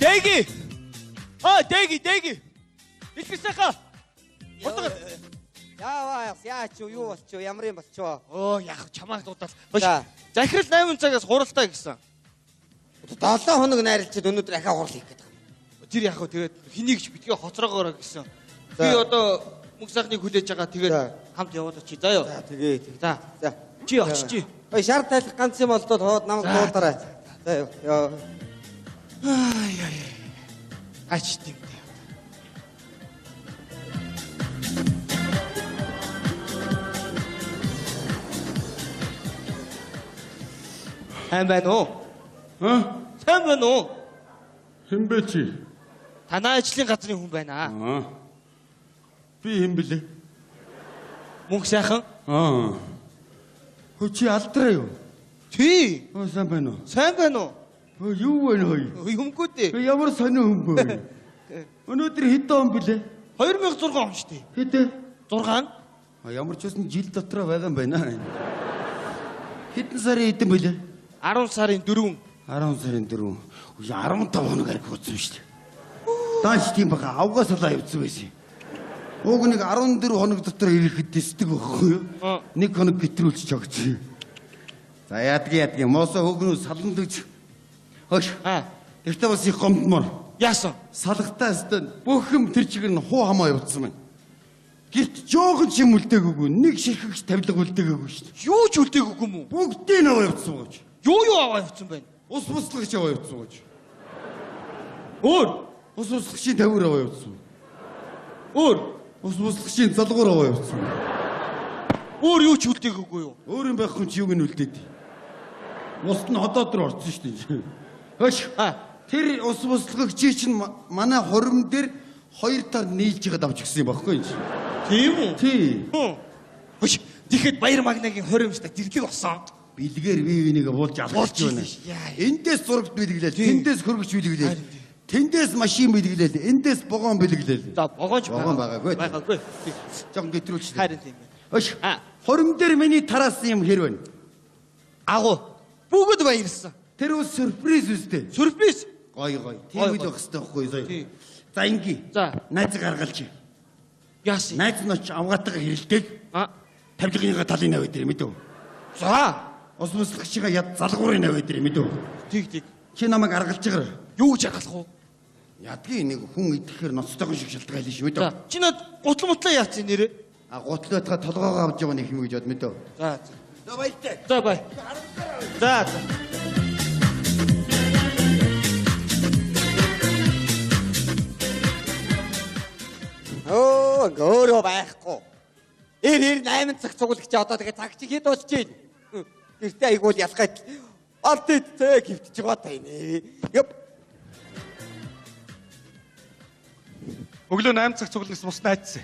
Дэги. Дэги. Илбисаха. Яач юу болчих вэ? Ямар юм болчих вэ? Оо яг чамааг дуудаад. Захирал 8 цагаас хуралдаа гэсэн. 7 хоног найрлчихэд өнөөдөр ахаа хурал хийх гэдэг юм. Тэр яг хөө тэгээд хэнийг ч битгий хоцроогоороо гэсэн. Би одоо мөнх сайхныг хүлээж байгаа тэгээд хамт яваад очие. За ёо. За тэгээ. За. Чи очиж. Ой шар тайлах ганц юм болдоод хоод намайг дуулаарай. За ёо. Ай. Ач тийм. Сайн байна уу? Сайн байна уу? Хэн бэ чи? Танай ажлын газрын хүн байна. Би хэн блэ? Мөнх сайхан. Хөө чи алдраа юу? Тий. Сайн байна уу? Сайн байна уу? Юу вэ хөөе? Юмгүй дээ. Ямар сонио хүн бэ? Өнөөдөр хэдэн он блэ? 2006 он шүү дээ. Хэдэн? 6. Ямар ч үсэн жил дотроо байгаа юм байна. Хэдэн сарын хэдэн блэ? 10 сарын 4. 10 сарын 4. 15 хоног ариг хуудсан шүү дээ. Дааш тийм бага авгаа салаа явцсан байсан. Уг нэг 14 хоног дотор ирэхэд дэсдэг байхгүй юу? Нэг хоног гэтрүүлж жогцсон. За яадгийн моосоо хөөгнөө саландж. Хөөш. Тэртээ бас их гомдмор. Яасан? Салгатаа өстөн бүх юм тэр чигээр нь хуу хамаа явуулсан байна. Гэрт жоохон ч юм үлдээгөөгүй, нэг ширхэгч тавилга үлдээгөөгүй шүү дээ. Юу ч үлдээгөөгүй юм уу? Бүгдийг нь аваа явуулсан gooч. Юу аваа явуулсан байна? Ус буслагч аваа явуулсан gooч. Өөр ус буслагчийн тавир аваа явуулсан. Өөр ус буслагчийн залгуур аваа явуулсан. Өөр юу ч үлдээгөөгүй юу? Өөр юм байхгүй чи юуг нь үлдээд. Уст нь ходоод руу орсон шүү дээ. Хөөш. Тэр ус буслагчийн чинь манай хурим дээр 2 таар нийлж ягаад авч гисэн юм баггүй юм чи. Тийм үү? Тий. Хөөш. Тэгэхэд Баяр Магнагийн хоримжтай дэрлэг болсон. Бэлгээр вивэнийг буулж алхаж байна. Эндээс зурагт бэлгэлээл, тэндээс хөргөч бэлгэлээл. Тэндээс машин бэлгэлээл, эндээс богоон бэлгэлээл. За богоонч байгаагүй. Байгаагүй. Жон гэтрүүлчих. Харин тийм байна. Өш. Хорим дээр миний тараасан юм хэр байна? Агуу. Бүгд баярлсан. Тэр үс сюрприз үстэй. Сюрприз. Гой. Тийм л байх хэрэгтэй байхгүй юу? За инги. За. Найз гаргалж. Яасан? Найз нь оч авгаатайгаа хэрэлдэг. Тавилгынхаа талын навь дээр мэдв. За. Ус буслагчигаа яд залгуурын навь дээр мэдв. Тэг. Чи намайг аргалж байгаа. Юу гэж аргалах вэ? Ядгийн нэг хүн идэхээр ноцтойгон шиг шалтгаалж шүү мэдв. Чи над гутал мутлаа яац нэрээ? Гутлаатаа толгоогоо авч яваа нэг юм гэж бод мэдв. За. За баяртай. За бай. За. Өөрөө байхгүй. 8 цаг цуглагч одоо тэгээ цаг чи хэд болж чинь. Гэртээ айгуул ялгаад алт идтэй гівтж байгаа та энэ. Өглөө 8 цаг цуглагч бус найдсан.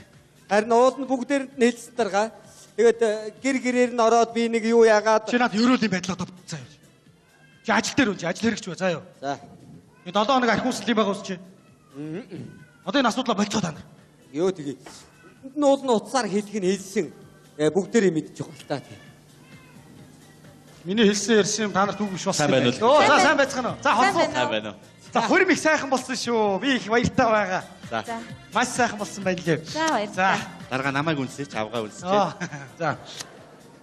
Харин уул нь бүгдээр нь нээлсэн дарга. Тэгээд гэр-гэрээр нь ороод би нэг юу яагаад чи над ерөөлийн байдлаа товцсон юм. Чи ажил дээр үнэ, ажил хэрэгч бай заа юу. За. Энэ 7 хоног архиуслын байгаа ус чи. Одоо энэ асуудлаа болцоо та нар. Йоо тэгээ. Энд нь уул нь утсаар хэлэх нь хэлсэн. Бүгдээрээ мэдчих юм л та тийм. Миний хэлсэн ярьсан юм та нарт үгүй шүү. Сайн байна уу? За сайн байцгаана уу? За холбоо. Сайн байна уу? За хурим их сайхан болсон шүү. Би их баяртай байгаа. За. Маш сайхан болсон байна лээ. За баярлалаа. Дарга намайг үнсэж, авгаа үнсэж. За.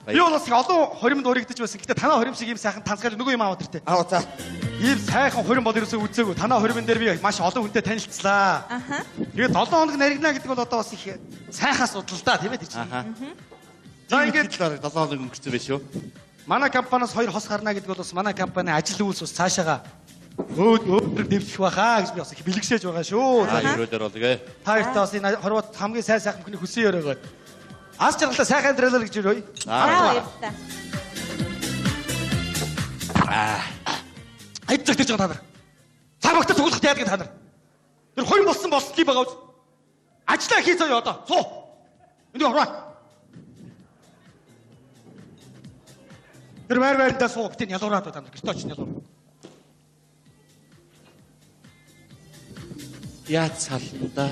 Би бол бас олон хуримд урагдаж байсан. Гэтэ танаа хурим шиг ийм сайхан танцгаар нөгөө юм аваад иртээ. За. Ийм сайхан хурим бол ерөөсөө үзээгүй. Танаа хуримн дээр би маш олон хүнтэй танилцлаа. Тэгээд 7 хоног наригна гэдэг бол одоо бас их сайхан асуудал да тийм ээ тэр чинь. За ингээд 7 хоног өнгөрсөн байх шүү. Манай компаниас 2 хос гарна гэдэг бол бас манай компани ажил үйлс бас цаашаага өөдрөг дэвших байхаа гэж би бас их бэлгшээж байгаа шүү. Ерөөлөр болгээ. Та хоёртаа бас энэ хорвот хамгийн сайхан хүний хүсэн өрөөгөө. Ас жаргалтай сайхан амьдралаа гэж өрөөе. Баярлалаа. Хайд загтаж байгаа та нар. Цаг багтаа цуглах яадаг та нар. Тэр хурим болсон болсдгийг байгаа үз. Ажлаа хий заяа одоо. Суу. Энд ороо. Тэр байрандаа суу битэн ялуураад та нар. Гэртээ очно ялуур. Яа цаална.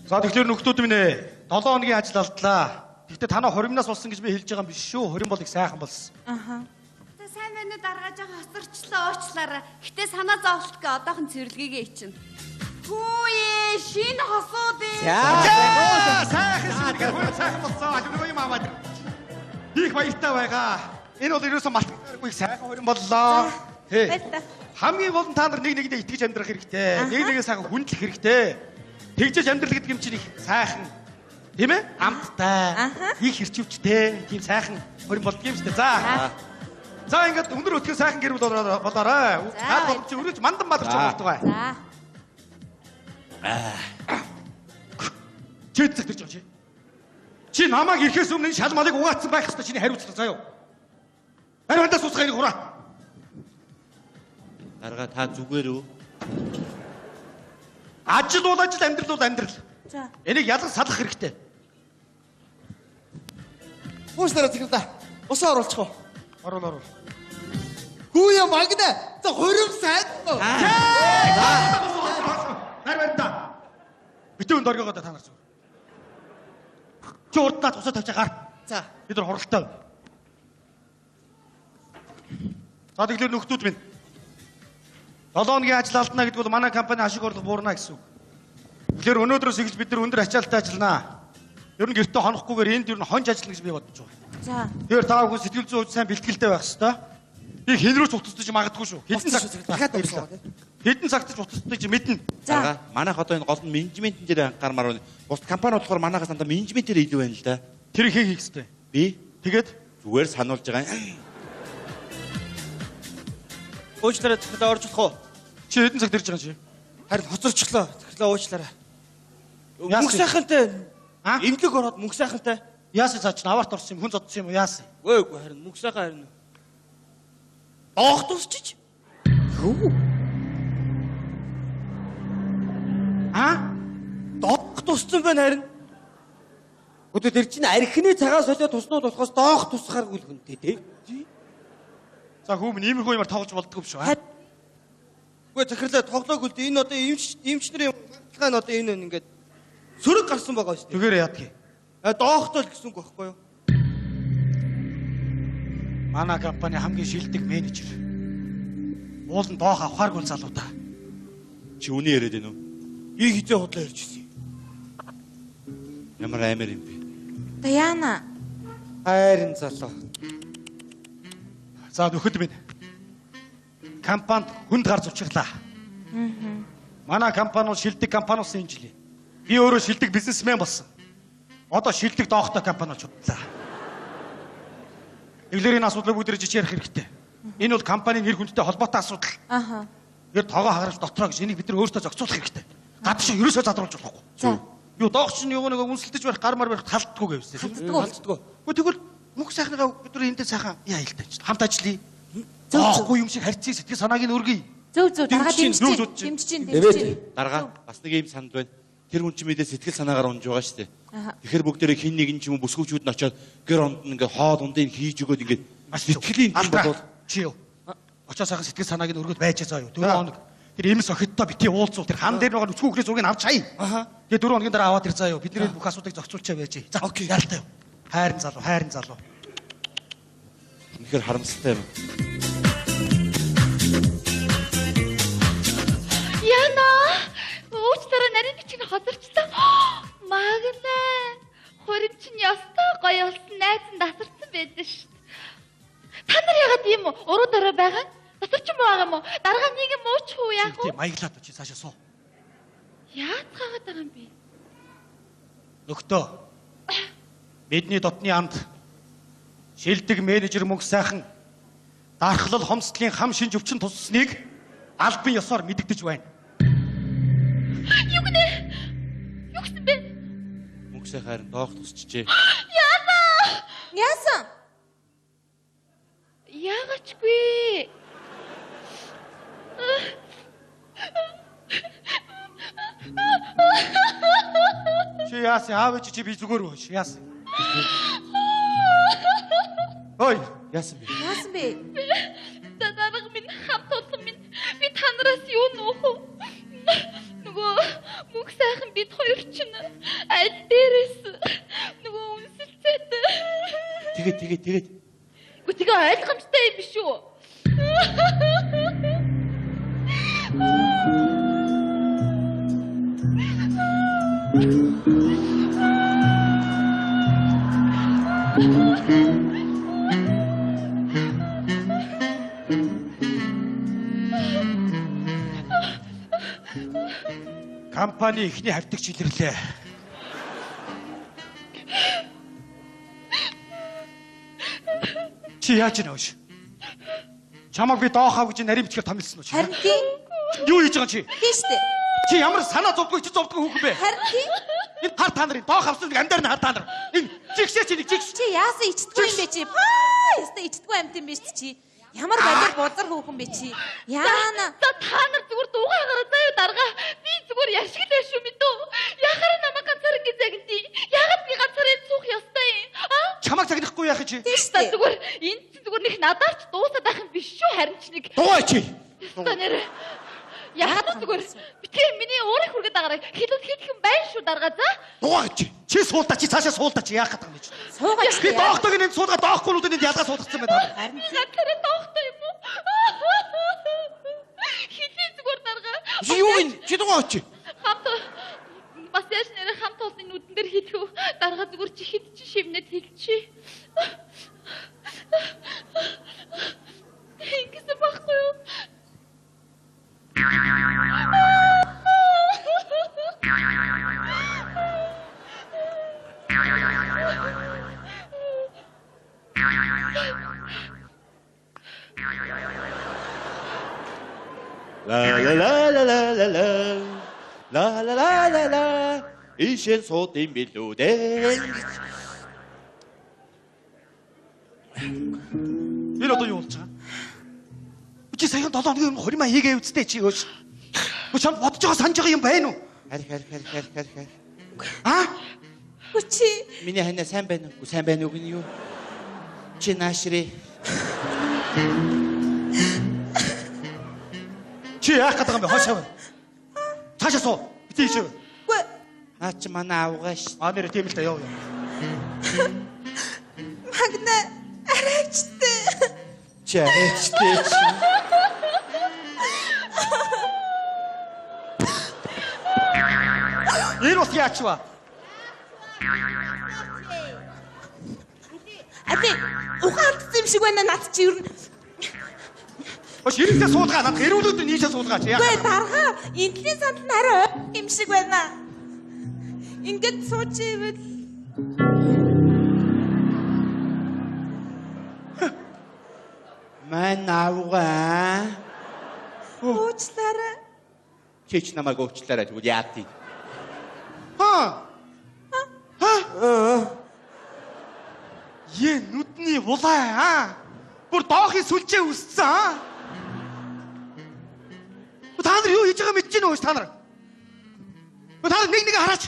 За тэгэхээр нөхдүүд минь 7 хоногийн ажил алдлаа. Гэхдээ танаа хуримнаас болсон гэж би хэлж байгаа юм биш шүү. Хурим бол их сайхан болсон. За сайн байна таны даргааж байгаа хосорчлоо уучлаарай. Гэтэ санаа зовлтгүй одоохон цэвэрлэгээ чинь. Хүүе шинэ хосууд ээ. Сайхан шинэгээр хөрөг сайхан болсон. Алгүй юм аваад. Их баяртай байгаа. Энэ бол ерөөсөө мартахгүй сайхан хөрөн боллоо. Баярлалаа. Хамгийн гол нь та нар нэг нэгэндээ итгэж амьдрах хэрэгтэй. Нэг нэгээ сайхан хүндлэх хэрэгтэй. Тэгжээж амьдрал гэдэг юм чинь их сайхан. Тийм ээ? Амттай. Их хэрчвчтэй. Тийм сайхан хөрөн болдго юм шүү дээ. За. За ингээд өндөр өтгөө сайхан гэр бүл болоорой. Наад бол чи өрөөж мандан малгаж байгаа байгаа. За. Чи зэгдэж байгаа чи. Чи намайг ирэхээс өмнө шалмалыг угаацсан байх хэрэгтэй чиний хариуцлага заяа. Хариундаа суусгахыг хураа. Дарга та зүгээр үү? Ажил бол ажил, амьдрал бол амьдрал. За. Энийг ялгаж салах хэрэгтэй. Хүүснараа зэгдээ. Усаа оруулчих уу? Орол. Хүүе магнаа. За хөрөм сайн. Нарвэнда. Битүүн дөргөөгөө та нар зүг. Чи урднаа тусаа тавьж гар. За. Бид нар хуралтай. За тэглэр нөхдүүд минь. 7 хоногийн ажил алдна гэдэг бол манай компани ашиг орлого буурна гэсэн үг. Тэгэхээр өнөөдрөөс эхэлж бид нар өндөр ачаалттай ажилланаа. Ер нь гэртээ хонохгүйгээр энд ер нь хонж ажиллана гэж би бодож байгаа. За. Тэгэхээр та бүхэн сэтгэл зүйн хувьд сайн бэлтгэлтэй байх хэрэгтэй. Би хинрүүч утасдаж магадгүй шүү. Хэдэн цагт ч утасдаж мэднэ. За. Манайх одоо энэ гол нь менежментэн дээр анхаармаар байна. Бус компани болохоор манайхаас дандаа менежментээр илүү байна л да. Тэр хийх хэрэгтэй. Би Тэгээд зүгээр сануулж байгаа юм. Уучлаарай тэгэхээр орж болох уу? чи хэдэн цагт ирж байгаа чи? Харин хоцорчлоо. Тэгэхээр уучлаарай. Яасан? Мөнх сайхантай. А? Имлэг ороод мөнх сайхантай. Яасан цаа чи наварт орсон юм хүн зодсон юм уу яасан? Үгүй харин мөнх сайхан харин. Доох тусчиж. А? Доох туссан байна харин. Өдөө тэр чинь архины цагаас солиод туснууд болохоос доох тусахааргүй л хүнтэй тий. За хүмүүс иймэрхүү юмар тоглож болдгоо биш үү? Үгүй захирлаа тоглоог үлдээ. Энэ одоо эмчнэрийн манган одоо энэ ингээд сөрөг гарсан байгаа шүү дээ. Тэгээр яадгийг. Доохтой л гэсэн үг байхгүй юу? Манай компани хамгийн шилдэг менежер. Уул нь доох авахааргүй залуу та. Чи үний яриад байна уу? Ийг хизээ худлаа ярьж ирсэн юм. Ямар аймаар юм бэ? Даяна. Хайрын залуу. За нөхөд минь. Компанид хүнд гар зурчихлаа. Манай компани бол шилдэг компани болсон юм жилийн. Би өөрөө шилдэг бизнесмен болсон. Одоо шилдэг доохтой компани болж бодлоо. Эглэрийн асуудлыг бүгд ирж ярих хэрэгтэй. Энэ бол компанийн нэр хүндтэй холбоотой асуудал. Аха. Тэр тоогоо хагарч дотроо гэж энийг бид нар өөрсдөө зохицуулах хэрэгтэй. Гадш ерөөсөө задруулж болохгүй. За. Юу доогч нь нэг үнсэлдэж байх гар мар байх талддаггүй гэвсэн. Халддаггүй. Гэхдээ тэгвэл мөнх сайхныгаа бид нар эндээ сайхан яа хэлтэй ч хамт ажиллая. Зөв. Зоохгүй юм шиг харьцсан сэтгэл санааг нь өргөе. Зөв дарга Дэмжиж чинь. дэмжиж. Дарга бас нэг юм санд байна. Тэр хүн ч мэдээ сэтгэл санаагаар унж байгаа шүү дээ. Аха. Тэгэхээр бүгдээрээ хин нэг нь ч юм уу бүсгүүчүүд нь очиод гэр онд нь ингээ хоол ундыг хийж өгөөд ингээ сэтгэлийн юм болоод чи юу? Очоо сайхан сэтгэл санааг нь өргөд байж заа юу. 4 хоног. Тэр эмс охидтой битгий уулзуул тэр хан дээр байгаа нүцгүүхний зургийг авч хай. Аха. Тэгээ 4 хоногийн дараа аваад ир заа юу. Бидний бүх асуудыг зохицуулчаа байж. За окей. Яралтай юу. Хайрын залуу. үнэхээр харамсалтай юм. Яна. Уучлаарай нарийн бичиг хозорчлаа. Магнаа. Хөрөм чинь ястай гоё болсон найз нь дасарсан байдаг шүү дээ. Та нар ягаад ийм уруу дараа байгаа? Дасарч юм байгаа юм уу? Дарга нэг юм ууч уу яах вэ? Тий маяглаад очи цаашаа суу. Яаж гаагаад байгаа юм бэ? Нөхдөө. Бидний дотны амд шилдэг менежер мөнх сайхан дархлал хомсдлын хам шинж өвчин туссныг албан ёсоор мэдэгдэж байна. Юу гэнэ? Юу гэсэн бэ? Мөнх сайхан доох тусчжээ. Яасан? Яагачгүй. Чи яасан? Аав ээж чи би зүгээр боош. Яасан? Ой, яасан бэ? Яасан бэ? Дарга минь хамт олон минь би та нараас юу нөх вэ? Нөгөө мөнх сайхан бид хоёр чинь аль дээрээс нөгөө үнсэлцээд. Тэгээд. Гү тэгээ ойлгомжтой юм биш үү? Компани ихний хавьтагч илэрлээ. Чи яаж нөөш? Чамаг би доохав гэж нарийн бичгээр томилсон уу чи? Харин тийм. Юу хийж байгаа чи? Тийш дээ. Чи ямар санаа зовдгоо чи зовдгоо хүүхэн бэ? Харин тийм. Энэ хар та нарын доох авсан нэг амдаар нь хар та нар. Энэ жигсээ чи нэг жигс. Чи яасан ичдэггүй юм бэ чи? Паа, яста ичдэггүй амт юм бэ чи? Ямар бодор бузар хүүхэн бэ чи? Яана. За та нар зүгээр дуугаа гараа заяа дарга. Би зүгээр яшиг л шүү мэдөө. Яхаар намайг ганцаар ингэ загнти. Ягаад би ганцаар суух ёстой юм? Чамаг загнахгүй яах чи? Тийш Та дээ. зүгээр энд чинь зүгээр нэг надаарч дуусаад байх юм биш шүү харин ч нэг. Дугаа чи. Та нэр. Ягаад зүгээр битээ миний уурыг хүргээд агараа. Хилүүд хийх юм байна шүү дарга за. Дугаа чи. Чи суулта чи цаашаа суулта чи яах гэдэг юм чи? Суугаач. Би доохтойг энэ суулга доохгүй нүдэнд энэ ялгаа суулгацсан байна. Харин Би ганцаар доохтой юм уу? Хилээ зүгээр дарга. Чи юу гин? Чи дугаа чи. Хамт бас яаж нэр хамт олны нүдэн дээр хийдгүү дарга зүгээр чи хэд чи шивнээд хэлчихье. Ингэсэн байхгүй юу? La la la la la la la. La la la la la. Ишэн суудын билүүдээ. Энэ одоо юу болж байгаа? Чи саяхан 7 хоногийн өмнө хуримаа хийгээ үсттэй чи өөш. Чам бодож байгаа санаж байгаа юм байна уу? Харь. Аа? Хүчи. Миний ханаа сайн байна уу? Сайн байна уу гэнэ юу? Чи наашрээ. Чи яах гэдэг юм бэ? Хошоо. Цаашаа суу. Битээ ишээ. Үгүй. Наа чи манай аавгаа ш. Аа нэр тийм л та яв. Магна арайчтай. Чи арайчтэй чи. Энэ ус яач ба? Ати ухаалтсан юм шиг байна над чи ер нь. Хош ирээсээ суулгаа надад эрүүлүүд нийшээ суулгаа чи яах? Үгүй дарга энтлийн санд нь арай юм шиг байна. Ингээд сууч ивэл Манай аавгаа. уучлаарай. Чич намайг уучлаарай тэгвэл яатий. Е нүдний булаа бүр доохын сүлжээ үссэн аа. Та нар юу хийж байгаа мэдэж байна уу та нар? Та нар нэг хараач.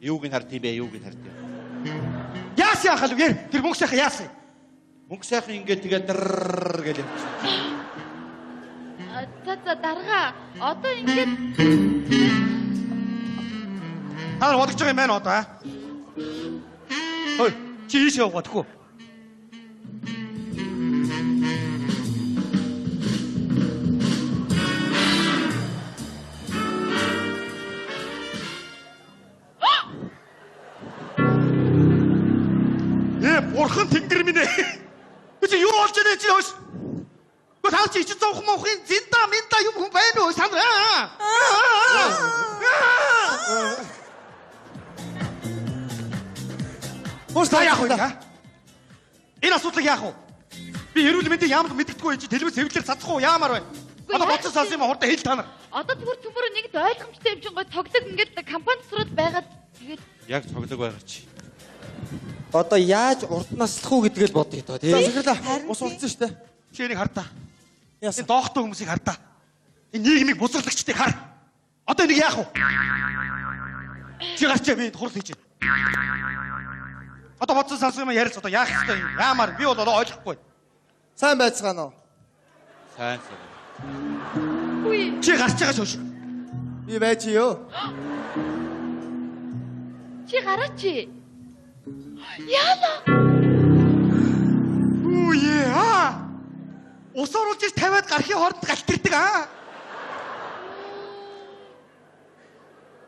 Юуг нь хард юм бэ? Яас яхал үгээр тэр мөнгө сайхан яасан. Мөнгө сайхан ингээд тэгээд дэр гэл явчихсан. За дарга одоо ингэж Та нар бодож байгаа юм байна одоо аа. Хөөе чи ийшээ явах уу? Бурхан тэнгэр минь ээ. Чи юу болж байна чи хөөш? Гот хаа чи ч зовх мохын зинда минда юм хүн байна уу? Сан Хөөс та яах вэ? Энэ асуудлыг яах вэ? Би эрүүл мэндийн яамд мэддэггүй чи телевиз хэвлэлээр цацхгүй яамаар байна. Одоо боцсон салс юм хурдан хэл та нар. одоо зүгээр төмөр нэг ойлгомжтой юм чинь гой цогцог ингээд компани сураад байгаад тэгээд Яг цоглог байгаа чи. Одоо яаж урд наслах уу гэдгийг л бодъё доо тий. Харин Ус урдсан шүү дээ. Чи энийг хардаа. Яасан? Энэ доохтой хүмүүсийг хардаа. Энэ нийгмийг бузарлагчдыг хар. Одоо энийг яах вэ? Чи гарч би хурал хийж байна. Одоо бодсон салс юм ярилц одоо яах ёстой юм? Яамаар би бол одоо ойлгохгүй. Сайн байцгаана уу? Сайн. үгүй Чи гарч байгаа шүүш. Би байж ёо. чи гараач. Яана. Үе аа. Ус оруулж ир тавиад гархийн хооронд галтэрдэг аа.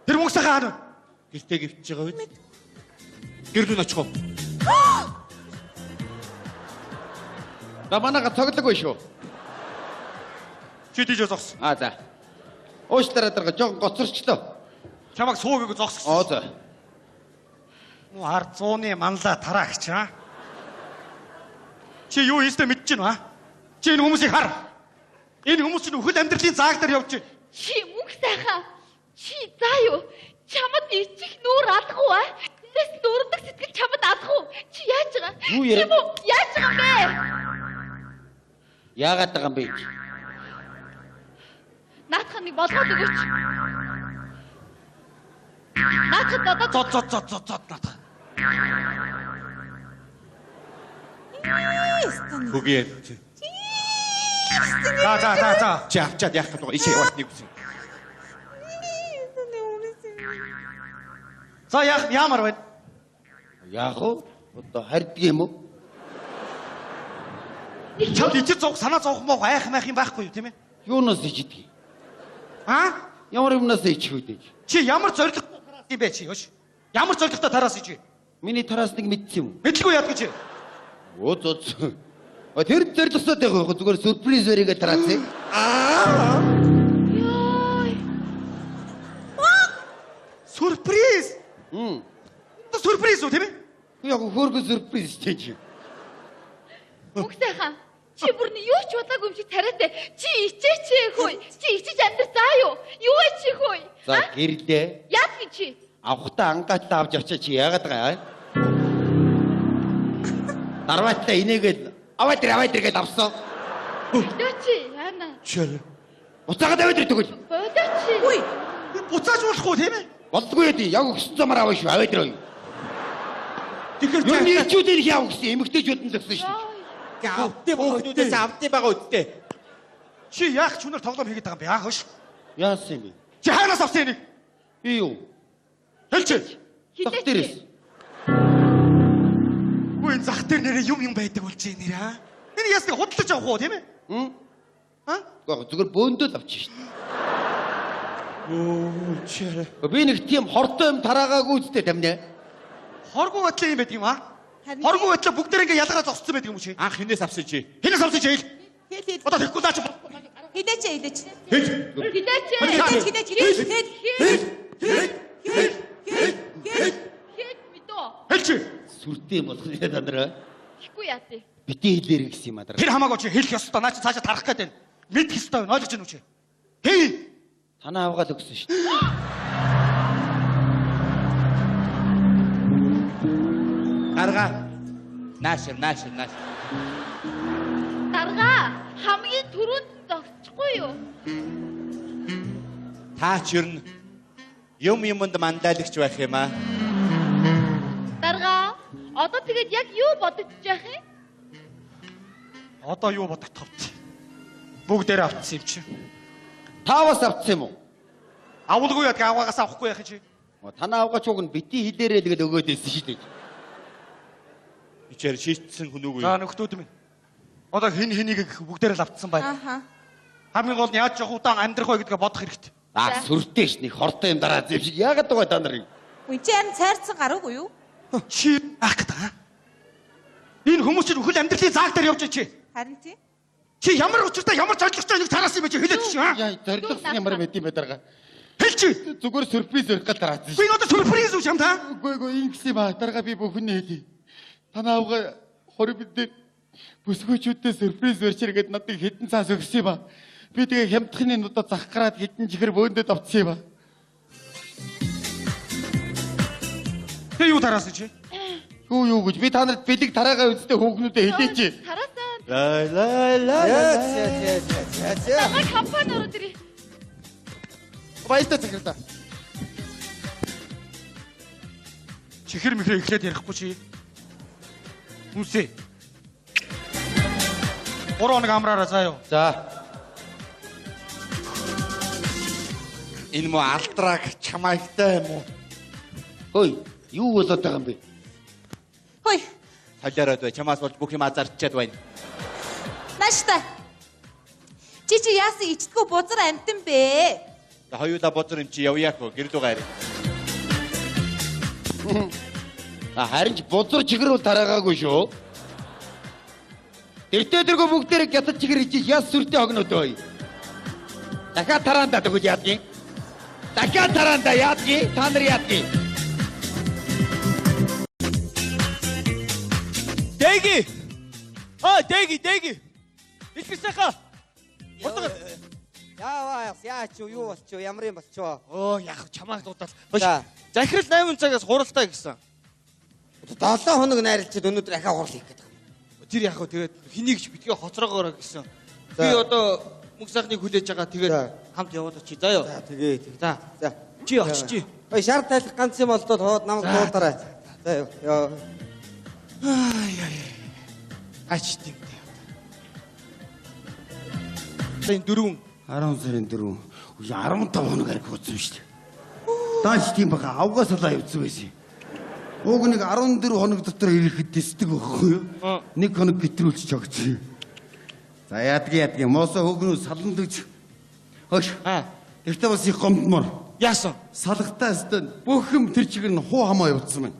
Тэр мөнгө сахаа аа. Гэртээ гівчж байгаа үед. Гэр рүү очих уу? На манайга цоглоггүй шүү. Чи тийж зогс. За. Уучлаарай дарга жоо гоцорчлоо. Чамайг суугийг зогс. За. Муу ард 100-ны манлаа тараагч аа. Чи юу хийстэ мэдэж байна аа? Чи энэ хүмүүсийг хар. Энэ хүмүүс чинь өхөл амьдралын зааг дээр явж байна. Чи мөнх сайхан. Чи заа юу? Чамд ичих нүүр алах уу? Тэс дурдаг сэтгэл чамд алах уу? Чи яаж байгаа? Юу яриа? Чи мөн яаж байгаа бэ? Яагаад байгаа юм бэ? Наадхан нэг болгоод өгөөч. Наадхан додоо. Зод наадах. Бүгээ. За. Чи авчаад яах гэдэг вэ? Ишээ яваад нэг үсэн. За яамар байна? Яах вэ? Одоо харьдаг юм уу? Чамд ичиж зовх санаа зовх моо айх майх юм байхгүй юу тийм ээ? Юунаас ичдэг? Аа? Ямар юмнаас ичих вэ? Чи ямар зоригтой тараас юм бэ чи ёш? Ямар зоригтой тараас ичээ? Миний тараас нэг мэдсэн юм. Мэдлгүй яад гэж. Зоц. Тэр зоригтой байгаа зүгээр сюрприз өрийгээ тараацээ. Яй. Сюрприз. Это сюрприз үү тийм ээ? Яг хөөргө сюрприз хийж. Мөнх сайхан. Чи бүр нь юу ч удаагүй юм шиг тариатай. Чи ичээч хөөе. Чи ичиж амьдр заа юу? Юу чи хөөе? За гэрлээ. Яад гэж чи? Авахтаа ангаатлаа авч явчаа чи яагаад байгаа юм? Дарваатаа инээгээд аваад ир гээд авсан. Өдөө чи яана? Чөл. Уцаагаад аваад ир тэгвэл. Өдөө чи. Үй. Буцааж болохгүй тийм ээ? Болдгүй ээ. Яг өгсөн замаар аваа шүү. Аваад ир. Тэгэхээр Юу нэрчүүдээр яав гэсэн эмэгтэйчүүд нь зөксөн шүү. Авдээ бохнуудаас авдээ байгаа үсттэй. чи яах ч өнөр тоглоом хийгээд байгаа юм бэ? Аа хөш. Яасан юм бэ? Чи хаанаас авсан энийг? Би юу? Хэлж. Зах дээрээс. Үгүй энэ зах дээр нэрээ юм байдаг болж байна нэрээ аа. Энэ ясныг худалдаж авах уу тийм ээ? Аа? Зүгээр бөөндөө л авчих шүү. Оо чарэ. Би нэг тийм хортой юм тараагаагүй үстэй тамнаа. Хоргоо батлаа юм байдаг юм аа. Хоргоо батлаа бүгдээр ингээ ялгаа зогссон байдаг юм чи. Анх хинээс авсан чи? Хинээс авсан чи хэл. Хэл. Одоо тэгэхгүй заач. Хидээч. Хэл. Хэд мэдөө. Хэлж. Сүртэй болох нэ танараа. Ихгүй яа тий. Битээ хэлээр гэсэн юм аа. Тэр хамаагүй чи хэлэх ёстой. Наа чи цаашаа тарах гээд байна. Мэд ёстой байна. Ойлгож байна уу чи? Хэл. Танаа авгаад өгсөн шүү. Гаргаа. Нааш. Дарга хамгийн түрүүнд зогсчихгүй юу? Та ч ер нь юмд мандаалагч байх юм аа. Дарга одоо тэгээд яг юу бодож яах юм? Одоо юу бодох товч. Бүгдээр авцсан юм чи. Таавас авцсан юм уу? Авуулгүй яд аваагаас авахгүй яах чи. Танаа авгаач уг нь бити хилээрээ тэгээд өгөөд байсан шүү дээ. Ичээр шийтсэн хүн үгүй. За нөхдүүд минь. Одоо хэнийг бүгдээр л авцсан байна. Аха. Хамгийн гол нь яаж явах удаан амьдрах вэ гэдгээ бодох хэрэгтэй. Сүртэйш нэг хортой юм дараа зэв шиг яагаад байгаа та нар юм? Үгүй чи харин цайрцсан гараагүй юу? Чи ах гэдэг. Энэ хүмүүс чинь өхөл амьдралын зааг дээр явж чи. Харин тий. Чи ямар учиртай ямар зоригтой нэг тараас юм бэ чи хэлээд чи аа. Яа зоригдсон ямар мэд юм бэ дарга? Хэл чи. Зүгээр сюрприз өрөх гал тараасан Би одоо сюрприз үү юм та? Үгүй ийм гэсэн ба дарга би бүхний хэлий. Танаа авгаа хориг дээр бүсгүйчүүдтэй сюрприз өрчиргээд надад хэдэн цаас өгсөн ба. Би тэгээ хямдхны нудаа зах гараад хэдэн чихэр бөөндөө давцсан ба. Тэ юу тараасан чи? Юу гэж би та нарт бэлэг тараагаа үзтээ хүүхнүүдэд хэлээч. Тараасан. Яа. Дарга компани руу дэрээ. Баяртай захирдаа. Чихэр мэхрээ эхлээд ярихгүй чи. Үсэ. 3 хоног амраараа заа юу. За. Энэ мө алдраг чамайгтай юм уу? Хөөе, юу болоод байгаа юм бэ? Хөөе. Талиараад бай. Чамаас болж бүх юм азарчаад байна. Нааштай. Чи яасан ичдгүү бузар амтан бэ? Хоёулаа бодор юм чи явъяах вэ? Гэр дугаар. Харин ч бузар чигрүүл тараагаагүй шүү. Тэртээ дэргөө бүгдээрээ гятал чигэр хийж яс сүртэй огнод ой. Дахиад тараанда тэгвэл яадгийн. Дахиад тараанда яадгийн. Та нар яадгийн. Дэги. Дэги. Илгэсэхэ. Бодгоо. Яач юу болчихоо ямар юм болчихоо. Оо яг чамааг дуудаад. За. Захирал 8 цагаас хуралдаа гэсэн. 7 хоног найрлчихэд өнөөдөр ахаа хурал хийх гэдэг юм. Тэр яг хөө тэгээд хэнийг ч битгий хоцроогоорой гэсэн. Би одоо мөнх сайхныг хүлээж байгаа тэгээд хамт яваад очие. За ёо. За тэгээ. За. Чи очиж. Ой шар тайлах ганц юм болдоод хоод намайг дуулаарай. За ёо. Ач тийм. Энэ 4 10 сарын 4. 15 хоног арх утсан шүү дээ. Дааш тийм бага авгаа салаа явцсан байсан. Уг нэг 14 хоног дотор ирэхэд дэсдэг байхгүй юу? Нэг хоног битрүүлж жогцсон. За яадгийн моосоо хөөгнөө саландж. Хөөш. Тэртээ бас их гомдмор. Яасан? Салгатаа өстөн бүх юм тэр чигээр нь хуу хамаа явуулсан байна.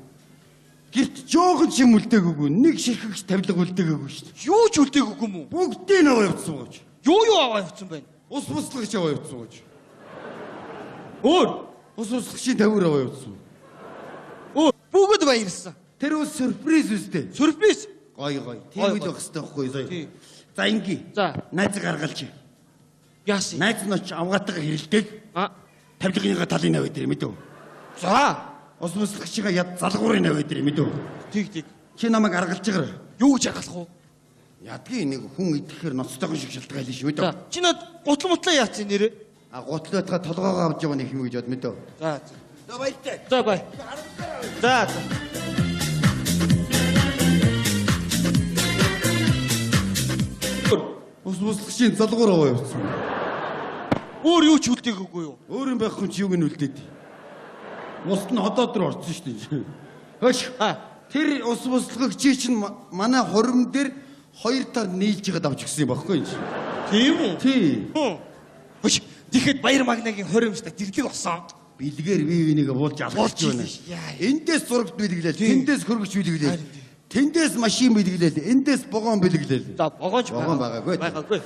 Гэрт жоохон ч юм үлдээгөөгүй. Нэг ширхэгч тавилга үлдээгөөгүй шүү дээ. Юу ч үлдээггүй юм уу? Бүгдийг нь аваа явуулсан gooch. Юу аваа явуулсан байна? Ус буслагч аваа явуулсан gooch. Өөр Ус буслагчийн тавир аваа явуулсан. Бүгд баярлсан. Тэр үс сюрприз үстэй. Сюрприз. Гой. Тийм л байх хэрэгтэй байхгүй юу? За инги. За. Найз гаргалж. Яасан? Найз нь оч авгаатайгаа хэрэлдэг. Тавилгынхаа талын навь дээр мэдв. За. Ус буслагчигаа яд залгуурын навь дээр мэдв. Тэг. Чи намайг гаргалж байгаа. Юу гэж хагалах вэ? Ядгийн нэг хүн идэхээр ноцтойгон шиг шалтгаалж шүү мэдв. За. Чи над гутал мутлаа яатсан нэрээ? Гутлаатаа толгоогоо авч яваа нэг юм гэж бод мэдв. За. За баяртай. За бай. За. Ус буслагчийн залгуур аваа явуулсан. Өөр юу ч үлдээггүй юу? Өөр юм байхгүй чи юуг нь үлдээд. Уст нь ходоод руу орсон шүү дээ. Хөөш. Тэр ус буслагчий чинь манай хурим дээр 2 таар нийлж ягаад авч гисэн юм байхгүй юм чи. Тийм үү? Тий. Хөөш. Тэгэхэд баяр магнагийн хоримжтай дэрлэг болсон. Бэлгээр вивнийг буулж алхаж байна. Эндээс зурагт бэлгэлээ. Тэндээс хөргөч бэлгэлээ. Тэндээс машин бэлгэлээ. Эндээс богоон бэлгэлээ. За богоонч байгаагүй. Байгаагүй.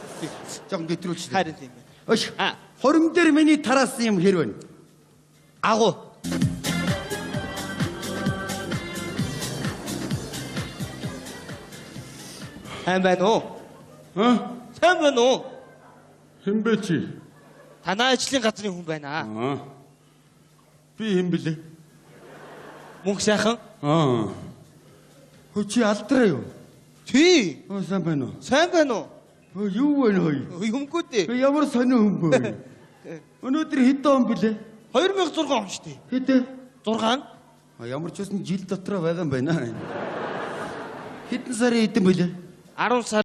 Жон гэтрүүлж. Харин тийм байна. Өш. Хором дээр миний тараасан юм хэр байна? Агуу. Хэн байна уу? Хэн байна уу? Хэн бэ чи? Танай ажлын газрын хүн байна. Би хэн блэ? Мөнх сайхан. Хөө чи алдраа юу? Тий. Сайн байна уу? Сайн байна уу? Юу вэ хөөе? Юмгүй дээ. Ямар сонио хүн бэ? Өнөөдөр хэдэн он блэ? 2006 он шүү дээ. Хэдэн? 6. Ямар ч үсэн жил дотроо байгаа юм байна. Хэдэн сарын хэдэн блэ? 10 сар